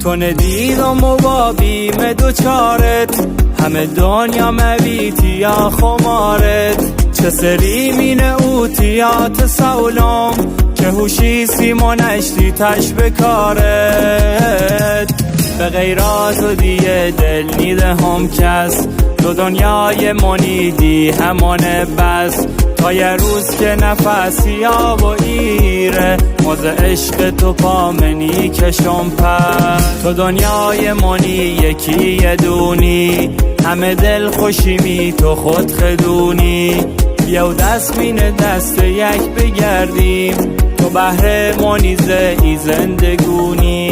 تو ندیدم و با بیم دوچارت، همه دنیا مویتی یا خمارت. چه سری مینه اوتیات سولم، که هوشی سیمونشتی تش بکارت. به غیرات و دیگه دل نیده هم کس، دو دنیای منیدی همانه بس. تا یه روز که نفسی آب و ایره، موز عشق تو پامنی کشم پس. تو دنیای منی یکی یه دونی، همه دل خوشیمی تو خود خدونی. بیا و دست مینه دست یک بگردیم، تو بهر منیزه ای زندگونی.